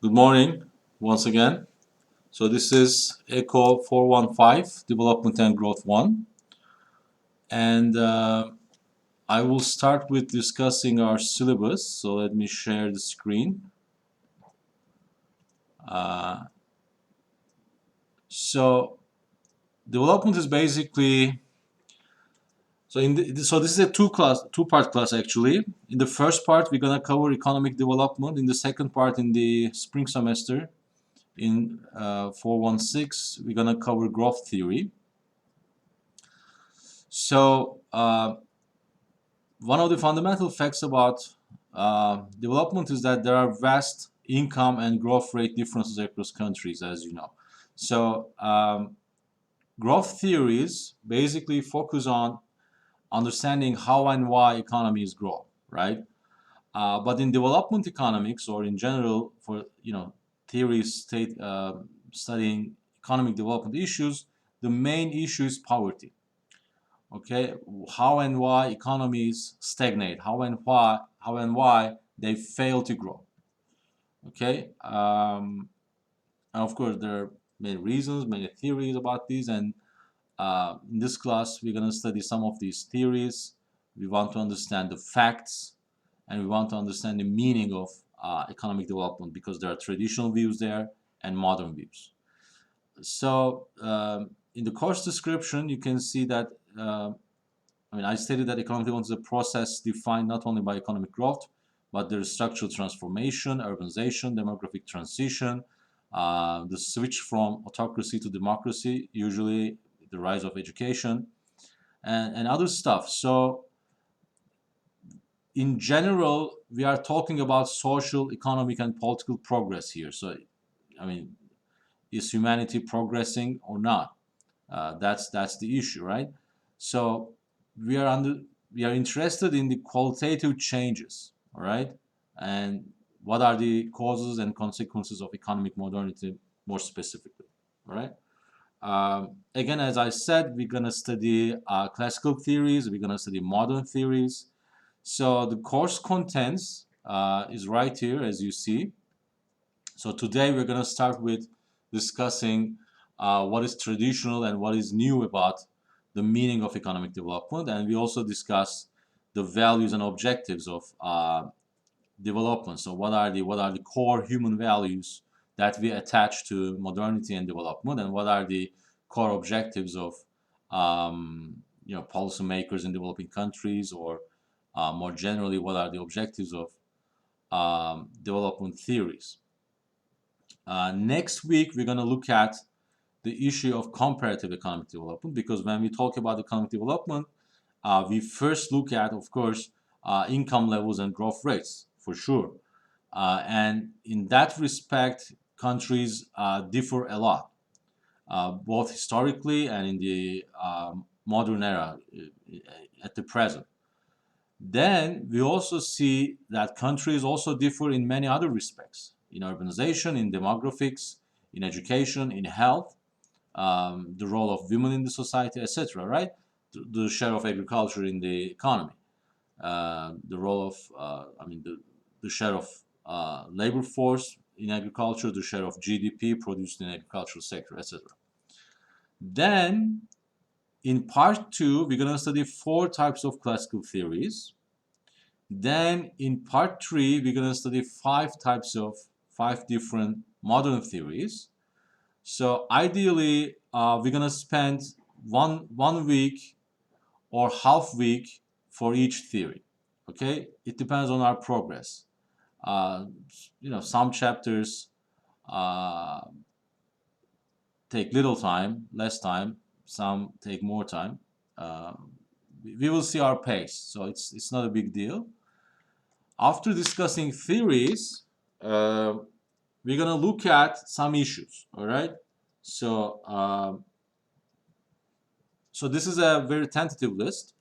Good morning once again. So this is ECO415, Development and Growth 1. And I will start with discussing our syllabus. So let me share the screen. So development is basically, so this is a two-part class actually. In the first part, we're gonna cover economic development. In the second part, in the spring semester, in 416, we're gonna cover growth theory. So one of the fundamental facts about development is that there are vast income and growth rate differences across countries, as you know. So growth theories basically focus on understanding how and why economies grow, right? But in development economics, or in general, for theories studying economic development issues, the main issue is poverty. Okay, how and why economies stagnate, how and why they fail to grow. Okay, and of course there are many reasons, many theories about these, and in this class we're going to study some of these theories. We want to understand the facts, and we want to understand the meaning of economic development, because there are traditional views there and modern views. So in the course description you can see that I stated that economic development is a process defined not only by economic growth, but there is structural transformation, urbanization, demographic transition, the switch from autocracy to democracy, usually the rise of education, and other stuff. So in general, we are talking about social, economic, and political progress here. So, is humanity progressing or not? That's the issue, right? So we are interested in the qualitative changes, all right, and what are the causes and consequences of economic modernity more specifically, all right. Again, as I said, we're going to study classical theories, we're going to study modern theories. So the course contents is right here, as you see. So today we're going to start with discussing what is traditional and what is new about the meaning of economic development, and we also discuss the values and objectives of development. So what are the core human values that we attach to modernity and development, and what are the core objectives of policymakers in developing countries, or more generally, what are the objectives of development theories. Next week we're going to look at the issue of comparative economic development, because when we talk about economic development, we first look at, of course, income levels and growth rates, for sure. And in that respect, countries differ a lot, both historically and in the modern era, at the present. Then we also see that countries also differ in many other respects, in urbanization, in demographics, in education, in health, the role of women in the society, etc., right? The share of agriculture in the economy, the role of, the share of labor force in agriculture, the share of GDP produced in the agricultural sector, etc. Then, in part 2, we're going to study 4 types of classical theories. Then, in part 3, we're going to study 5 different modern theories. So ideally, we're gonna spend one week or half week for each theory. Okay, it depends on our progress. Some chapters take little time, less time. Some take more time. We will see our pace, so it's not a big deal. After discussing theories, we're gonna look at some issues. All right. So, so this is a very tentative list.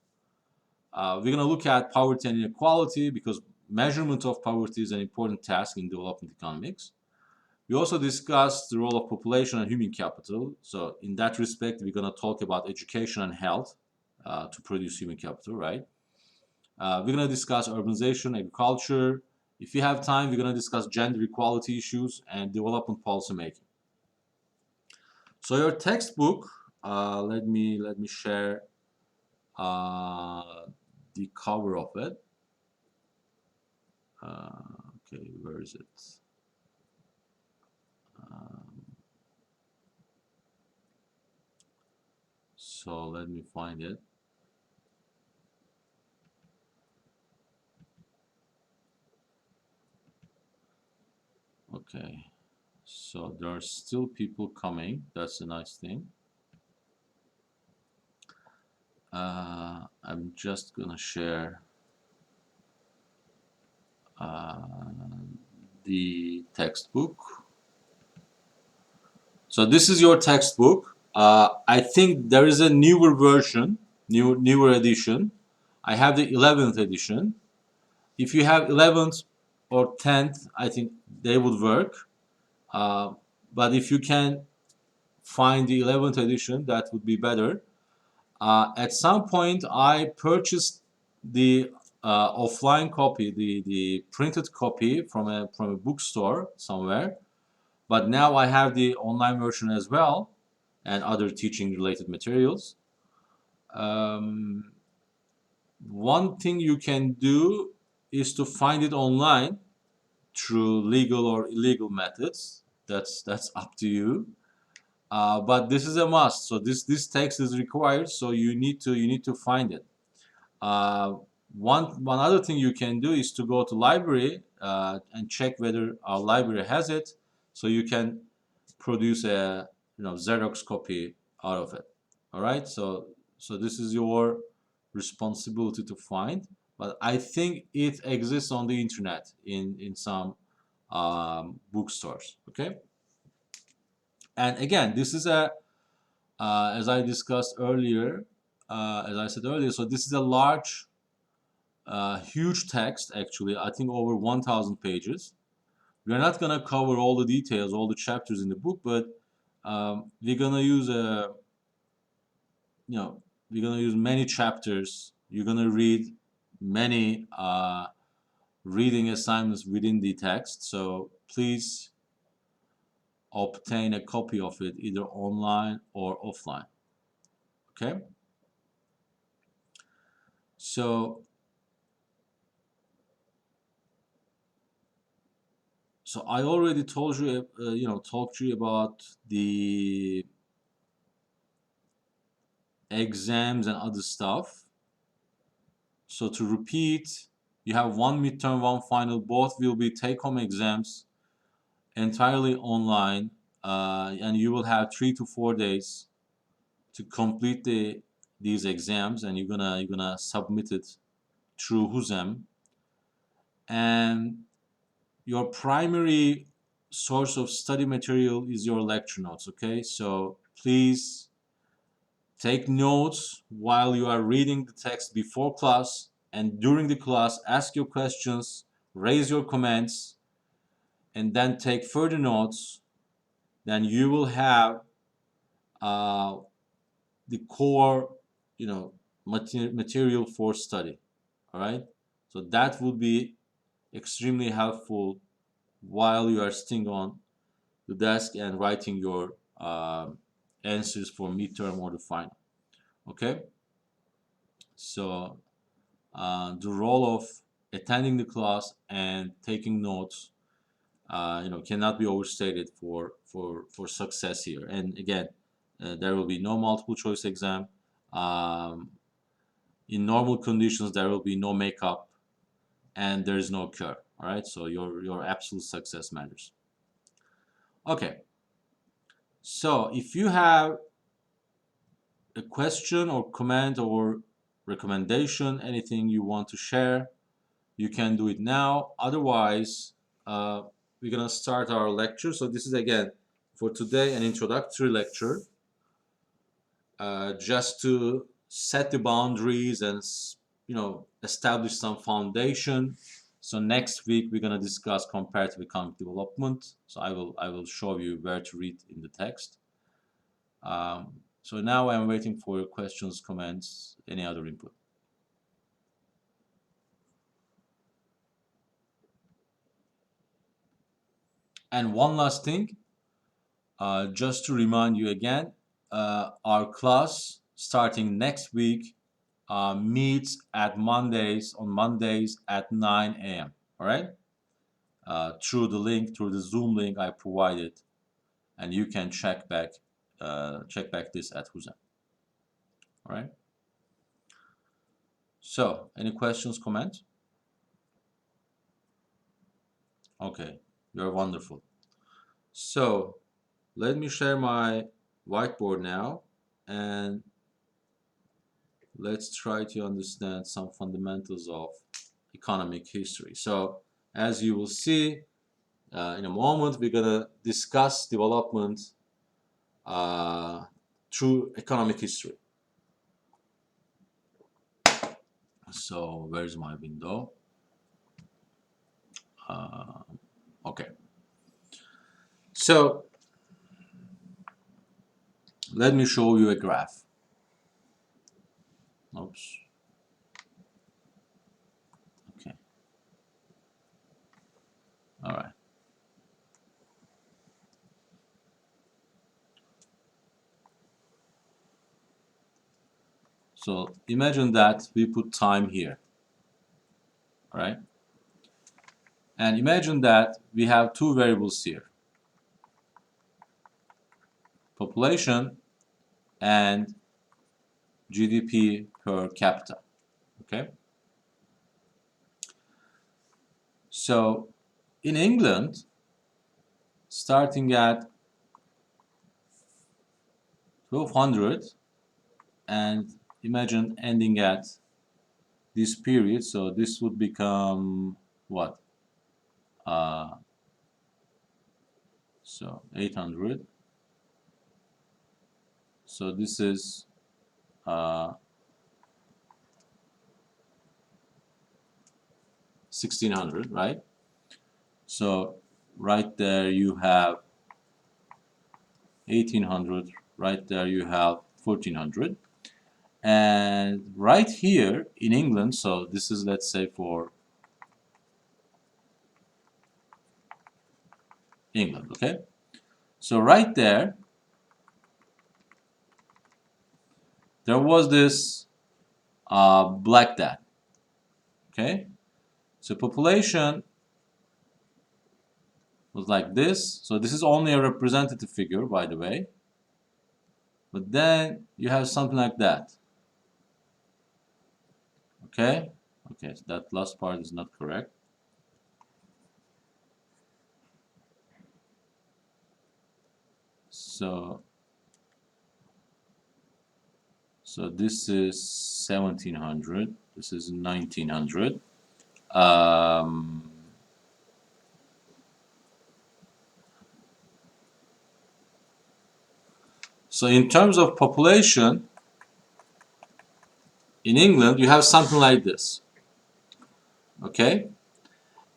We're going to look at poverty and inequality, because measurement of poverty is an important task in development economics. We also discussed the role of population and human capital. So in that respect, we're going to talk about education and health to produce human capital, right? We're going to discuss urbanization, agriculture, If you have time, we're going to discuss gender equality issues and development policy making. So your textbook, let me share the cover of it. Okay, where is it? So let me find it. Okay, so there are still people coming. That's a nice thing. I'm just gonna share the textbook. So this is your textbook. I think there is a newer version, newer edition. I have the 11th edition. If you have 11th or 10th, I think they would work. But if you can find the 11th edition, that would be better. At some point, I purchased the offline copy, the printed copy from a bookstore somewhere. But now I have the online version as well, and other teaching related materials. One thing you can do is to find it online through legal or illegal methods. That's up to you. But this is a must. So this text is required. So you need to find it. Uh, one other thing you can do is to go to library and check whether our library has it. So you can produce a Xerox copy out of it. All right. So this is your responsibility to find. But I think it exists on the internet in some bookstores. Okay. And again, this is as I discussed earlier, as I said earlier, so this is a large, huge text actually, I think over 1,000 pages. We're not gonna cover all the details, all the chapters in the book, but we're gonna use we're gonna use many chapters. You're gonna read many reading assignments within the text. So please obtain a copy of it either online or offline. Okay. So I already told you, talked to you about the exams and other stuff. So to repeat, you have one midterm, one final. Both will be take-home exams, entirely online, and you will have 3 to 4 days to complete these exams, and you're gonna submit it through HUSEM. And your primary source of study material is your lecture notes. Okay, so please take notes while you are reading the text before class, and during the class ask your questions, raise your comments, and then take further notes. Then you will have uh, the core material for study. All right, so that would be extremely helpful while you are sitting on the desk and writing your answers for midterm or the final. Okay, so the role of attending the class and taking notes, cannot be overstated for success here. And again, there will be no multiple choice exam. In normal conditions, there will be no makeup, and there is no cure. All right, so your absolute success matters. Okay, so if you have a question or comment or recommendation, anything you want to share, you can do it now. Otherwise, we're gonna start our lecture. So this is again for today an introductory lecture, just to set the boundaries and establish some foundation. So next week we're gonna discuss comparative economic development. So I will show you where to read in the text. So now I'm waiting for your questions, comments, any other input. And one last thing, just to remind you again, our class starting next week meets at on Mondays at 9 a.m. All right, through the Zoom link I provided, and you can check back this at Huzan. All right. So, any questions, comments? Okay, you're wonderful. So, let me share my whiteboard now, and let's try to understand some fundamentals of economic history. So, as you will see, in a moment, we're going to discuss development through economic history. So, where's my window? Okay. So, let me show you a graph. Oops. Okay. All right. So imagine that we put time here, all right? And imagine that we have two variables here, population and GDP per capita, okay? So in England, starting at 1200 and imagine ending at this period, so this would become what? So 800. So this is 1600, right? So right there you have 1800, right there you have 1400, and right here in England, so this is, let's say, for England, okay? So right there was this Black Death, okay? So population was like this. So this is only a representative figure, by the way. But then you have something like that. Okay? Okay, so that last part is not correct. So this is 1700. This is 1900. So in terms of population, in England, you have something like this. Okay?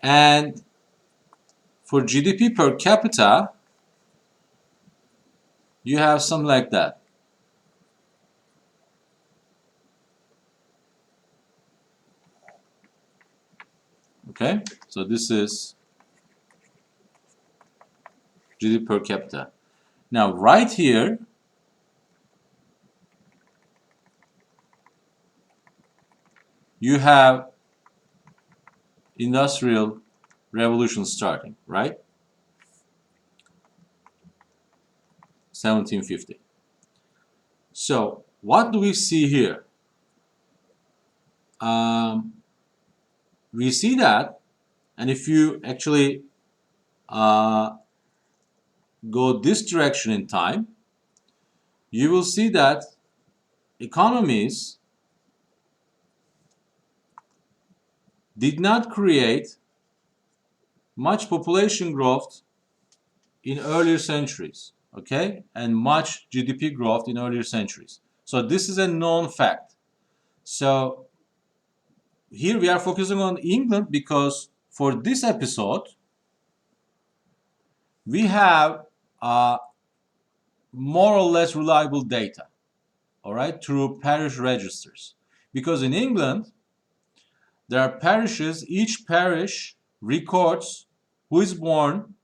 And for GDP per capita, you have something like that. Okay? So this is GDP per capita. Now, right here, you have industrial revolution starting, right? 1750. So what do we see here? We see that, and if you actually go this direction in time, you will see that economies did not create much population growth in earlier centuries, okay, and much GDP growth in earlier centuries. So this is a known fact. So here we are focusing on England because for this episode we have more or less reliable data, all right, through parish registers. Because in England there are parishes, each parish records who is born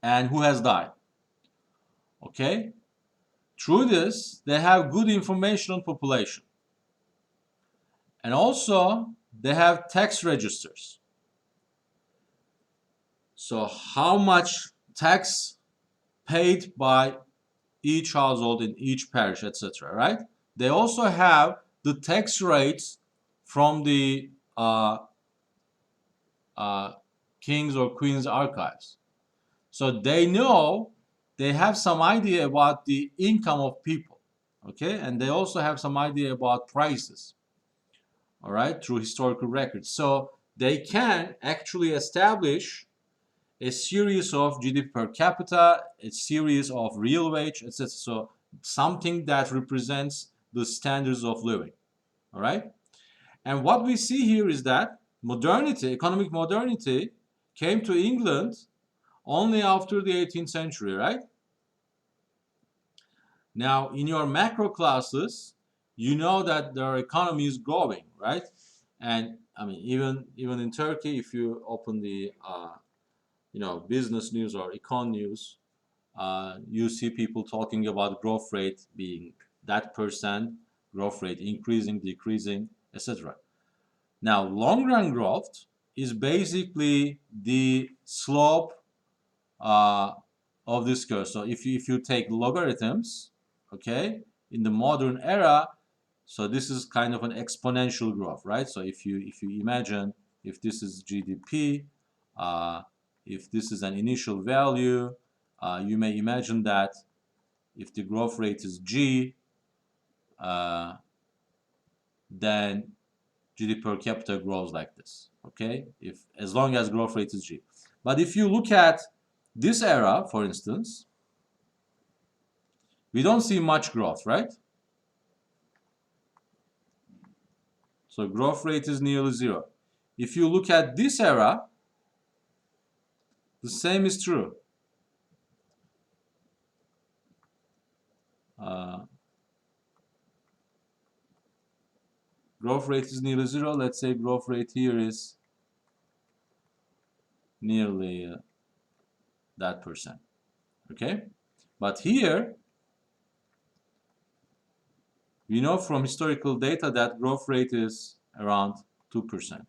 and who has died. Okay? Through this, they have good information on population. And also, they have tax registers. So how much tax paid by each household in each parish, etc. Right? They also have the tax rates from the uh, king's or queen's archives. So they know, they have some idea about the income of people, okay? And they also have some idea about prices, all right, through historical records. So they can actually establish a series of GDP per capita, a series of real wage, etc. So something that represents the standards of living, all right? And what we see here is that modernity, economic modernity, came to England only after the 18th century, right? Now, in your macro classes, you know that their economy is growing, right? And I mean, even in Turkey, if you open the business news or econ news, you see people talking about growth rate being that percent, growth rate increasing, decreasing, etc. Now, long run growth is basically the slope uh, of this curve. So if you take logarithms, okay, in the modern era, so this is kind of an exponential growth, right? So if you imagine, if this is GDP, uh, if this is an initial value, you may imagine that if the growth rate is G, uh, then GDP per capita grows like this, okay? If as long as growth rate is G. But if you look at this era, for instance, we don't see much growth, right? So growth rate is nearly zero. If you look at this era, the same is true. Uh, growth rate is nearly zero. Let's say growth rate here is nearly that percent. Okay? But here, we know from historical data that growth rate is around 2%.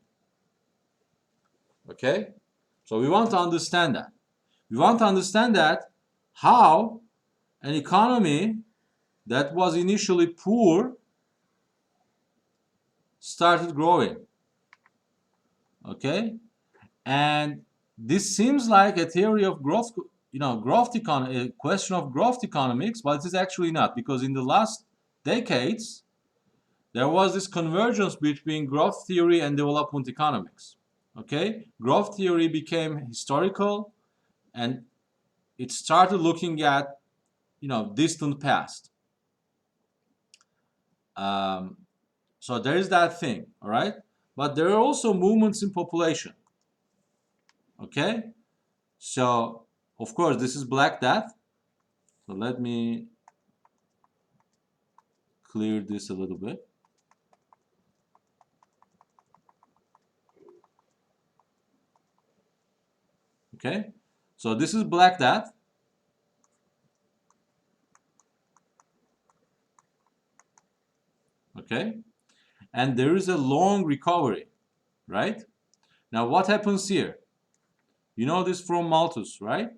Okay? So we want to understand that. We want to understand that how an economy that was initially poor started growing. Okay? And this seems like a theory of growth, a question of growth economics, but it is actually not, because in the last decades, there was this convergence between growth theory and development economics. Okay? Growth theory became historical, and it started looking at, distant past. So there is that thing, all right? But there are also movements in population. Okay? So, of course, this is Black Death. So let me clear this a little bit. Okay? So this is Black Death. Okay? And there is a long recovery, right? Now, what happens here? You know this from Malthus, right?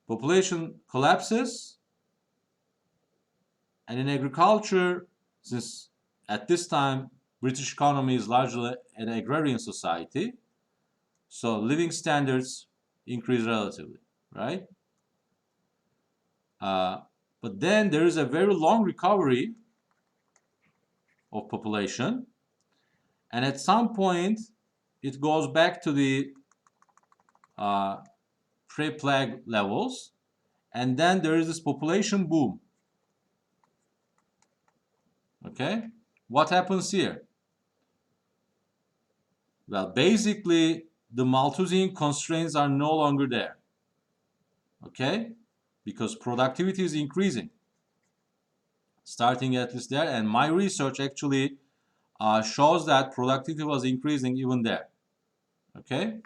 Population collapses, and in agriculture, since at this time British economy is largely an agrarian society, so living standards increase relatively, right? But then there is a very long recovery of population, and at some point it goes back to the pre-plague levels, and then there is this population boom. Okay, what happens here? Well, basically the Malthusian constraints are no longer there. Okay, because productivity is increasing, starting at least there, and my research actually shows that productivity was increasing even there. Okay,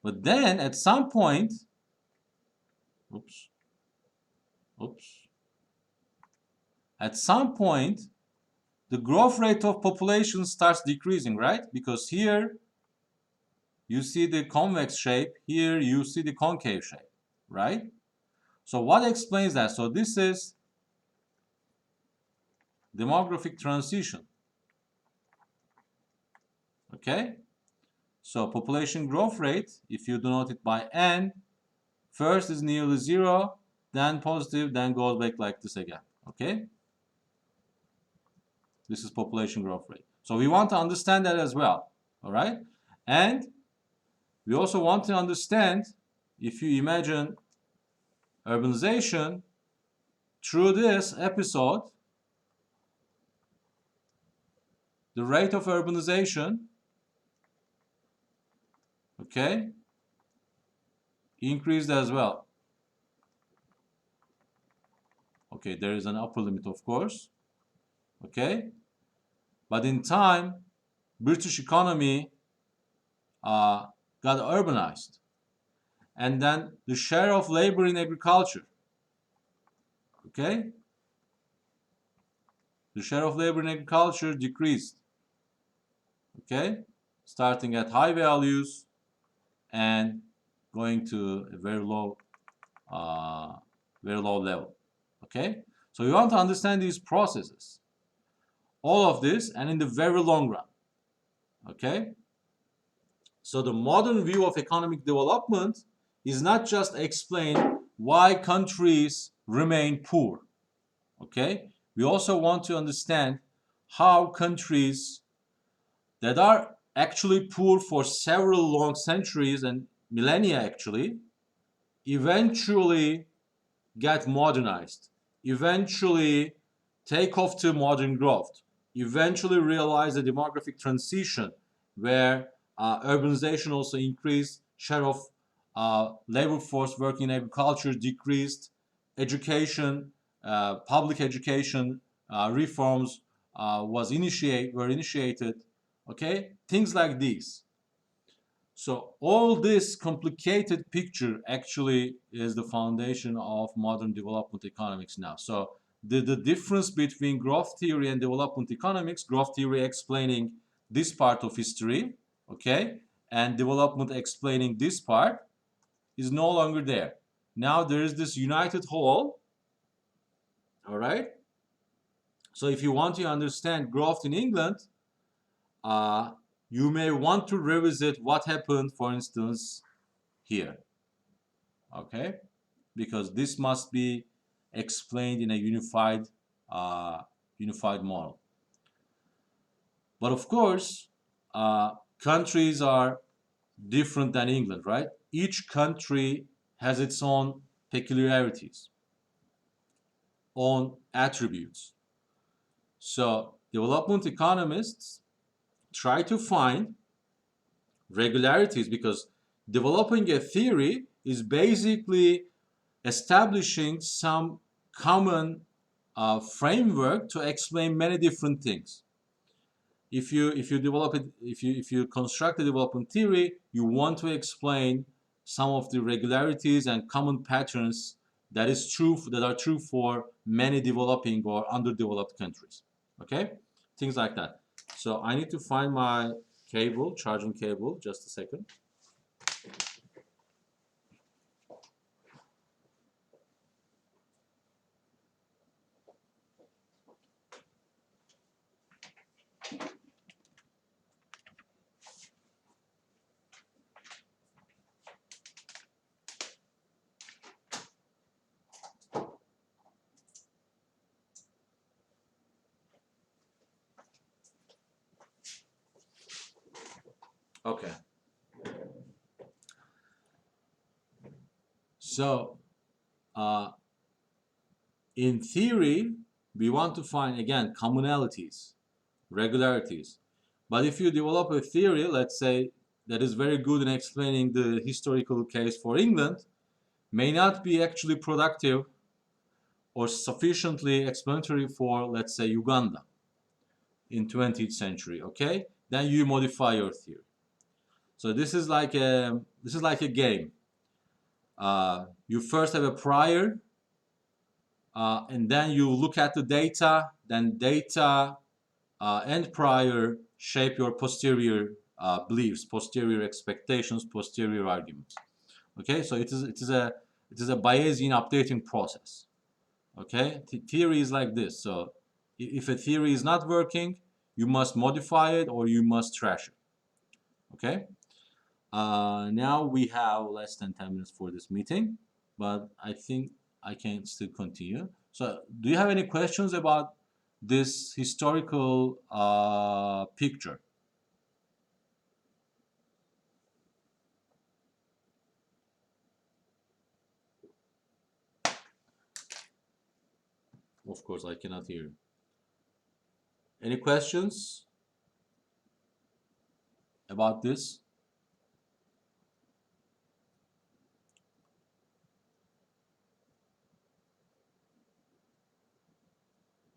But then at some point, oops, at some point, the growth rate of population starts decreasing, right? Because here you see the convex shape, here you see the concave shape, right? So what explains that? So this is demographic transition. Okay? So population growth rate, if you denote it by n, first is nearly zero, then positive, then goes back like this again. Okay? This is population growth rate. So we want to understand that as well. Alright? And we also want to understand, if you imagine urbanization through this episode, the rate of urbanization, okay, increased as well. Okay, there is an upper limit, of course. Okay, but in time, British economy got urbanized, and then the share of labor in agriculture. Okay, the share of labor in agriculture decreased. Okay, starting at high values and going to a very low level. Okay, so you want to understand these processes, all of this, and in the very long run. Okay, so the modern view of economic development is not just explain why countries remain poor. Okay, we also want to understand how countries that are actually poor for several long centuries and millennia actually eventually get modernized, eventually take off to modern growth, eventually realize the demographic transition where urbanization also increased, share of labor force working in agriculture decreased, education, public education reforms were initiated, okay? Things like these. So all this complicated picture actually is the foundation of modern development economics now. So the difference between growth theory and development economics, growth theory explaining this part of history, okay, and development explaining this part, is no longer there. Now there is this united whole, all right? So if you want to understand growth in England, you may want to revisit what happened, for instance, here. Okay, because this must be explained in a unified model. But of course, countries are different than England, right? Each country has its own peculiarities, own attributes. So development economists try to find regularities, because developing a theory is basically establishing some common framework to explain many different things. If you construct a development theory, you want to explain some of the regularities and common patterns that are true for many developing or underdeveloped countries. Okay, things like that. So I need to find my charging cable. Just a second. Okay. So, in theory, we want to find, again, commonalities, regularities. But if you develop a theory, let's say, that is very good in explaining the historical case for England, may not be actually productive or sufficiently explanatory for, let's say, Uganda in 20th century, okay? Then you modify your theory. So this is like a game. You first have a prior, and then you look at the data. Then data and prior shape your posterior beliefs, posterior expectations, posterior arguments. Okay, so it is a Bayesian updating process. Okay, theory is like this. So if a theory is not working, you must modify it or you must trash it. Okay. Now we have less than 10 minutes for this meeting, but I think I can still continue. So do you have any questions about this historical picture? Of course, I cannot hear you. Any questions about this?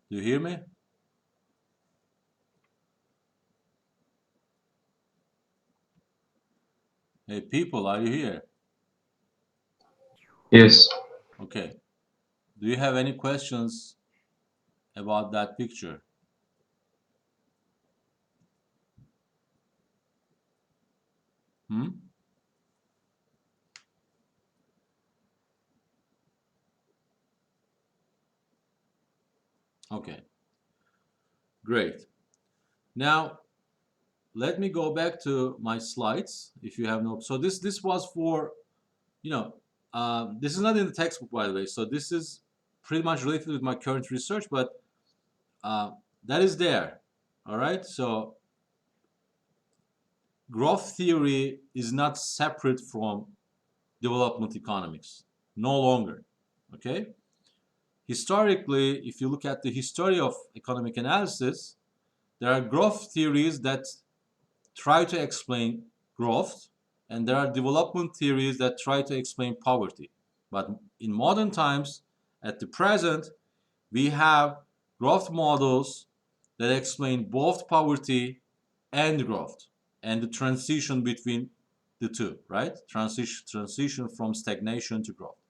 Do you hear me? Hey, people, are you here? Yes. Okay. Do you have any questions about that picture? Hmm? Okay, great. Now, let me go back to my slides if you have no. So this was for, you know, this is not in the textbook, by the way. So this is pretty much related with my current research, but uh, that is there. All right. So growth theory is not separate from development economics. No longer. Okay. Historically, if you look at the history of economic analysis, there are growth theories that try to explain growth, and there are development theories that try to explain poverty. But in modern times, at the present, we have growth models that explain both poverty and growth and the transition between the two, right? Transition from stagnation to growth,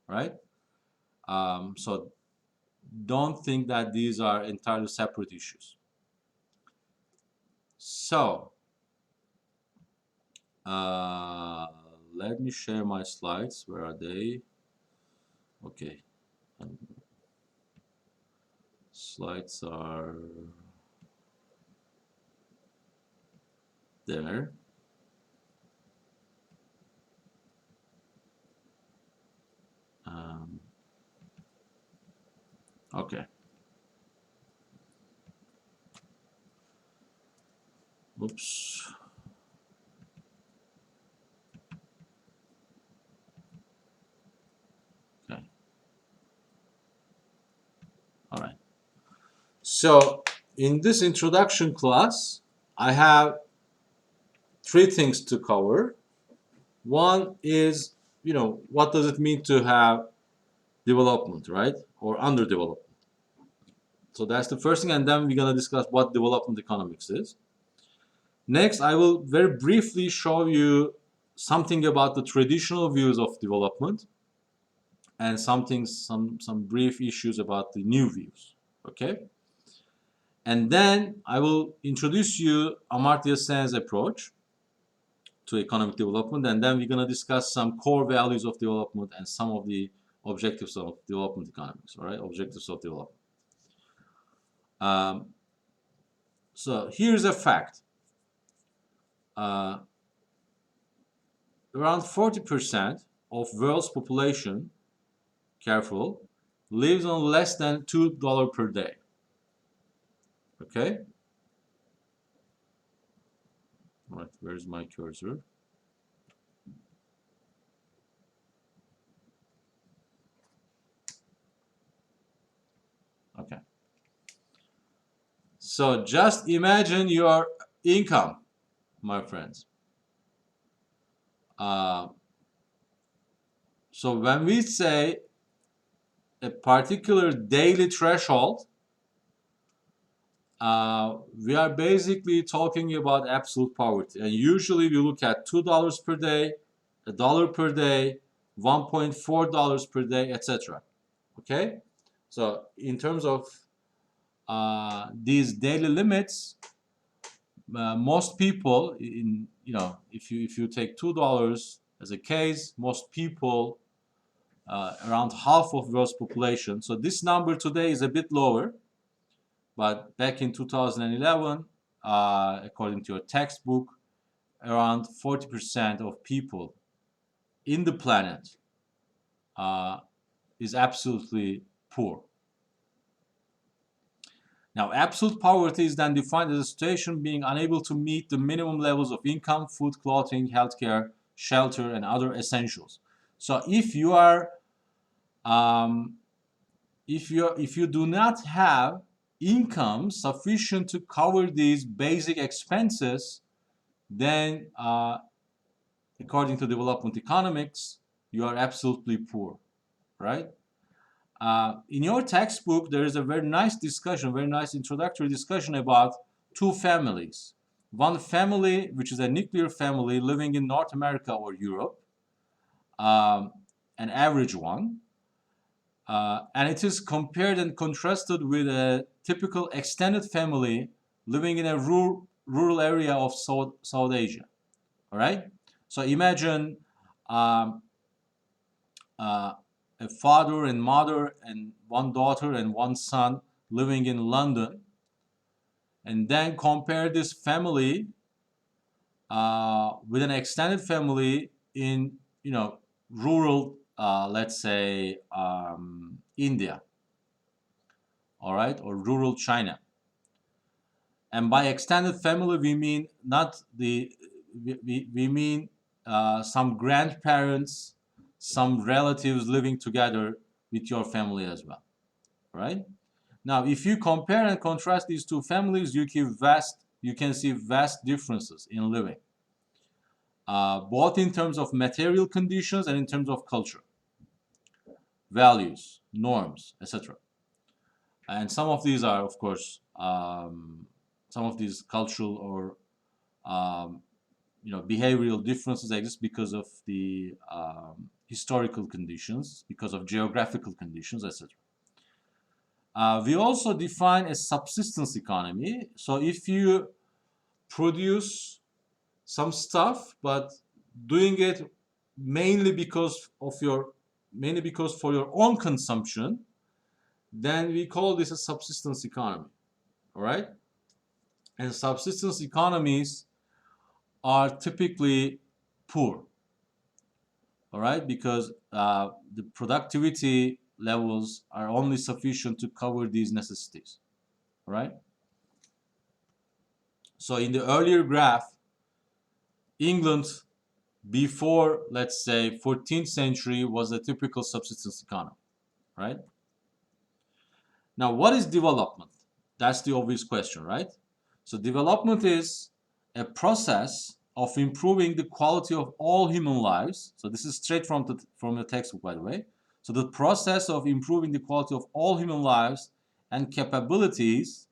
right? So don't think that these are entirely separate issues. So Uh, let me share my slides. Where are they? Okay. Slides are there. Um, okay. Oops. Okay. All right. So in this introduction class, I have three things to cover. One is, what does it mean to have development, right? Or underdevelopment. So that's the first thing, and then we're gonna discuss what development economics is. Next, I will very briefly show you something about the traditional views of development and some brief issues about the new views. Okay, and then I will introduce you Amartya Sen's approach to economic development, and then we're gonna discuss some core values of development and some of the objectives of development economics. All right, objectives of development. Um, so here's a fact. Uh, Around 40% of world's population, careful, lives on less than $2 per day. Okay? All right, where's my cursor? Okay. So just imagine your income, my friends. Uh, so when we say a particular daily threshold, we are basically talking about absolute poverty. And usually we look at $2 per day, $1 per day, $1.4 per day, etc. Okay? So in terms of these daily limits, most people, if you take $2 as a case, most people, around half of world's population. So this number today is a bit lower, but back in 2011, according to your textbook, around 40% of people in the planet is absolutely poor. Now, absolute poverty is then defined as a situation being unable to meet the minimum levels of income, food, clothing, healthcare, shelter, and other essentials. So if you are if you do not have income sufficient to cover these basic expenses, then according to development economics, you are absolutely poor, right? In your textbook, there is a very nice discussion, very nice introductory discussion about two families. One family, which is a nuclear family living in North America or Europe, an average one, and it is compared and contrasted with a typical extended family living in a rural area of South Asia. All right? So imagine a father and mother and one daughter and one son living in London, and then compare this family with an extended family in rural, let's say India, all right, or rural China. And by extended family, we mean not the we mean some grandparents, some relatives living together with your family as well, right? Now, if you compare and contrast these two families, you can see vast differences in living, both in terms of material conditions and in terms of culture, values, norms, etc. And some of these are, of course, some of these cultural or behavioral differences exist because of the historical conditions, because of geographical conditions, etc. We also define a subsistence economy. So if you produce some stuff, but doing it mainly because for your own consumption, then we call this a subsistence economy. All right? And subsistence economies are typically poor. All right? Because the productivity levels are only sufficient to cover these necessities. All right? So in the earlier graph, England before, let's say, 14th century was a typical subsistence economy, right? Now, what is development? That's the obvious question, right? So development is a process of improving the quality of all human lives. So this is straight from the textbook, by the way. So the process of improving the quality of all human lives and capabilities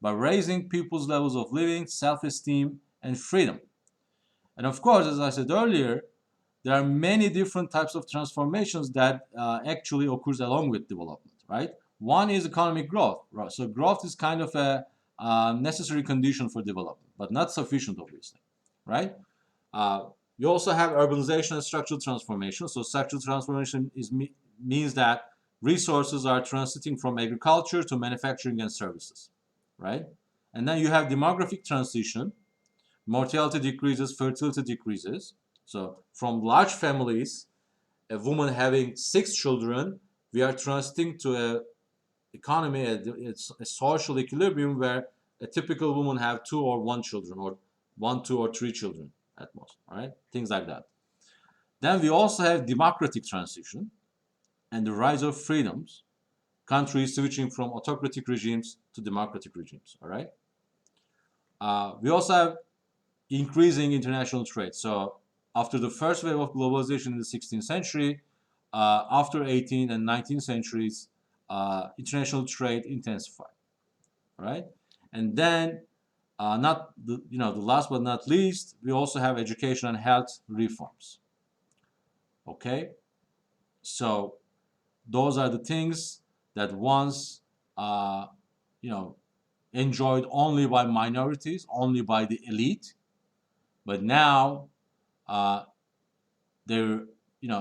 by raising people's levels of living, self-esteem, and freedom. And of course, as I said earlier, there are many different types of transformations that actually occurs along with development, right? One is economic growth. Right? So growth is kind of a necessary condition for development, but not sufficient, obviously, right? You also have urbanization and structural transformation. So structural transformation means that resources are transiting from agriculture to manufacturing and services, right? And then you have demographic transition. Mortality decreases, fertility decreases. So from large families, a woman having 6 children, we are transiting to a economy, a social equilibrium where a typical woman have 2 or 1 children, or 1, 2, or 3 children at most. All right, things like that. Then we also have democratic transition and the rise of freedoms, countries switching from autocratic regimes to democratic regimes. All right. We also have increasing international trade. So after the first wave of globalization in the 16th century, after 18th and 19th centuries, international trade intensified, right? And then, not the, the last but not least, we also have education and health reforms. Okay, so those are the things that once, uh, you know, enjoyed only by minorities, only by the elite, but now uh, their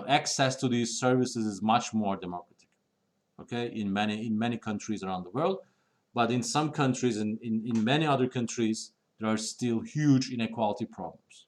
access to these services is much more democratic. Okay, in many countries around the world, but in some countries and in many other countries there are still huge inequality problems.